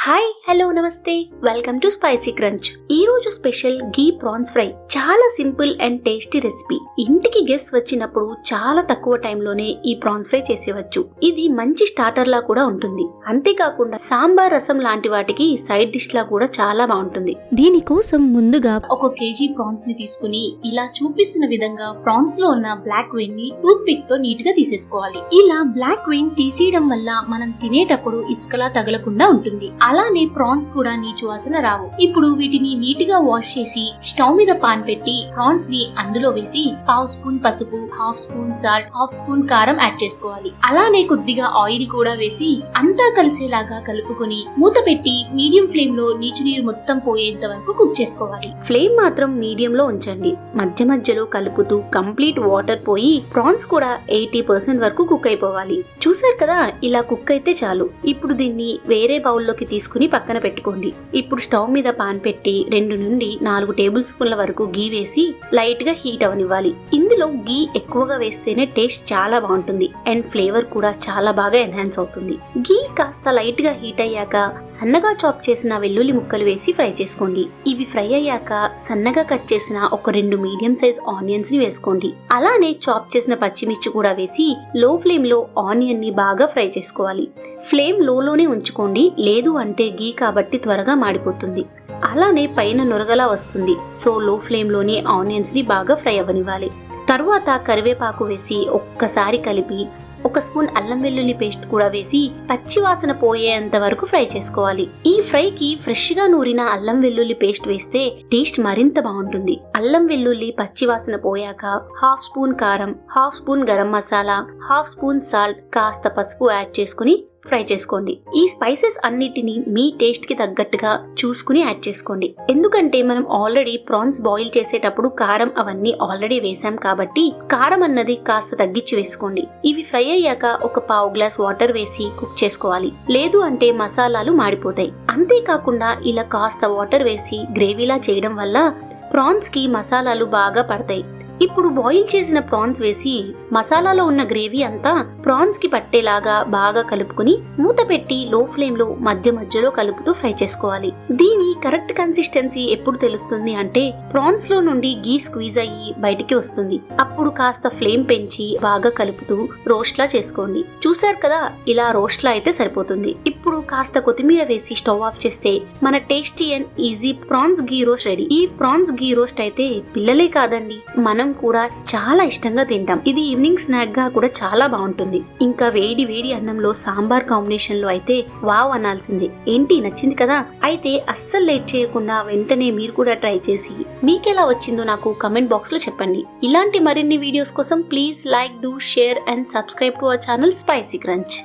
Hi hello నమస్తే welcome to spicy crunch. ఈ రోజు స్పెషల్ గీ ప్రాన్స్ ఫ్రై. చాలా సింపుల్ అండ్ టేస్టీ రెసిపీ. ఇంటికి గెస్ట్ వచ్చినప్పుడు చాలా తక్కువ టైంలోనే ఈ ప్రాన్స్ ఫ్రై చేసేవచ్చు. ఇది మంచి స్టార్టర్ లా కూడా ఉంటుంది. అంతేకాకుండా సాంబార్, రసం లాంటి వాటికి సైడ్ డిష్ లా కూడా చాలా బాగుంటుంది. దీనికోసం ముందుగా 1 కేజీ ప్రాన్స్ ని తీసుకుని ఇలా చూపిస్తున్న విధంగా ప్రాన్స్ లో ఉన్న బ్లాక్ వెయిన్ ని టూత్ పిక్ తో నీట్ గా తీసేసుకోవాలి. ఇలా బ్లాక్ వెయిన్ తీసేయడం వల్ల మనం తినేటప్పుడు ఇసుకలా తగలకుండా ఉంటుంది. అలానే ప్రాన్స్ కూడా నీచు వాసన రావు. ఇప్పుడు వీటిని నీట్ గా వాష్ చేసి స్టవ్ మీద పాన్ పెట్టి ప్రాన్స్ ని అందులో వేసి 1/2 స్పూన్ పసుపు, 1/2 స్పూన్ సాల్ట్, 1/2 స్పూన్ కారం యాడ్ చేసుకోవాలి. అలానే కొద్దిగా ఆయిల్ కూడా వేసి అంతా కలిసేలాగా కలుపుకొని మూత పెట్టి మీడియం ఫ్లేమ్ లో నీచు నీరు మొత్తం పోయేంత వరకు కుక్ చేసుకోవాలి. ఫ్లేమ్ మాత్రం మీడియం లో ఉంచండి. మధ్య మధ్యలో కలుపుతూ కంప్లీట్ వాటర్ పోయి ప్రాన్స్ కూడా 80% వరకు కుక్ అయిపోవాలి. చూసారు కదా, ఇలా కుక్ అయితే చాలు. ఇప్పుడు దీన్ని వేరే బౌల్లోకి తీసుకుని పక్కన పెట్టుకోండి. ఇప్పుడు స్టవ్ మీద పాన్ పెట్టి 2 నుండి 4 టేబుల్ స్పూన్ల వరకు గీ వేసి లైట్ గా హీట్ అవనివ్వాలి. ఇందులో గీ ఎక్కువగా వేస్తేనే టేస్ట్ చాలా బాగుంటుంది అండ్ ఫ్లేవర్ కూడా చాలా బాగా ఎన్హాన్స్ అవుతుంది. గీ కాస్త లైట్ గా హీట్ అయ్యాక సన్నగా చాప్ చేసిన వెల్లుల్లి ముక్కలు వేసి ఫ్రై చేసుకోండి. ఇవి ఫ్రై అయ్యాక సన్నగా కట్ చేసిన ఒక 2 మీడియం సైజ్ ఆనియన్స్ ని వేసుకోండి. అలానే చాప్ చేసిన పచ్చిమిర్చి కూడా వేసి లో ఫ్లేమ్ లో ఆనియన్ ని బాగా ఫ్రై చేసుకోవాలి. ఫ్లేమ్ లోనే ఉంచుకోండి, లేదు అంటే గీ కాబట్టి త్వరగా మాడిపోతుంది. అలానే పైన నొరగలా వస్తుంది. సో లో ఫ్లేమ్ లోనే ఆనియన్స్ ని బాగా ఫ్రై అవ్వనివ్వాలి. తర్వాత కరివేపాకు వేసి ఒక్కసారి కలిపి 1 స్పూన్ అల్లం వెల్లుల్లి పేస్ట్ కూడా వేసి పచ్చి వాసన పోయేంత వరకు ఫ్రై చేసుకోవాలి. ఈ ఫ్రైకి ఫ్రెష్ గా నూరిన అల్లం వెల్లుల్లి పేస్ట్ వేస్తే టేస్ట్ మరింత బాగుంటుంది. అల్లం వెల్లుల్లి పచ్చి వాసన పోయాక 1/2 స్పూన్ కారం, 1/2 spoon garam masala, 1/2 spoon salt, కాస్త పసుపు యాడ్ చేసుకుని ఫ్రై చేసుకోండి. ఈ స్పైసెస్ అన్నిటిని మీ టేస్ట్ కి తగ్గట్టుగా చూసుకుని యాడ్ చేసుకోండి. ఎందుకంటే మనం ఆల్రెడీ ప్రాన్స్ బాయిల్ చేసేటప్పుడు కారం అవన్నీ ఆల్రెడీ వేసాం కాబట్టి కారం అన్నది కాస్త తగ్గించి వేసుకోండి. ఇవి ఫ్రై అయ్యాక ఒక 1/2 గ్లాస్ వాటర్ వేసి కుక్ చేసుకోవాలి. లేదు అంటే మసాలాలు మాడిపోతాయి. అంతేకాకుండా ఇలా కాస్త వాటర్ వేసి గ్రేవీలా చేయడం వల్ల ప్రాన్స్ కి మసాలాలు బాగా పడతాయి. ఇప్పుడు బాయిల్ చేసిన ప్రాన్స్ వేసి మసాలాలో ఉన్న గ్రేవీ అంతా ప్రాన్స్ కి పట్టేలాగా బాగా కలుపుకుని మూత పెట్టి లో ఫ్లేమ్ లో మధ్య మధ్యలో కలుపుతూ ఫ్రై చేసుకోవాలి. దీని కరెక్ట్ కన్సిస్టెన్సీ ఎప్పుడు తెలుస్తుంది అంటే ప్రాన్స్ లో నుండి గీ స్క్వీజ్ అయ్యి బయటికి వస్తుంది. అప్పుడు కాస్త ఫ్లేమ్ పెంచి బాగా కలుపుతూ రోస్ట్ లా చేసుకోండి. చూసారు కదా, ఇలా రోస్ట్ లా అయితే సరిపోతుంది. ఇప్పుడు కాస్త కొత్తిమీర వేసి స్టవ్ ఆఫ్ చేస్తే మన tasty and easy prawns ghee roast ready. ఈ ప్రాన్స్ గీ రోస్ట్ అయితే పిల్లలే కాదండి, మనం కూడా చాలా ఇష్టంగా తింటాం. ఇది ఈవినింగ్ స్నాక్ గా కూడా చాలా బాగుంటుంది. ఇంకా వేడి వేడి అన్నంలో సాంబార్ కాంబినేషన్ లో అయితే వావ్ అనాల్సిందే. ఏంటి, నచ్చింది కదా? అయితే అస్సలు లేట్ చేయకుండా వెంటనే మీరు కూడా ట్రై చేసి మీకెలా వచ్చిందో నాకు కమెంట్ బాక్స్ లో చెప్పండి. ఇలాంటి మరిన్ని వీడియోస్ కోసం please like, do, share and subscribe to our channel spicy crunch.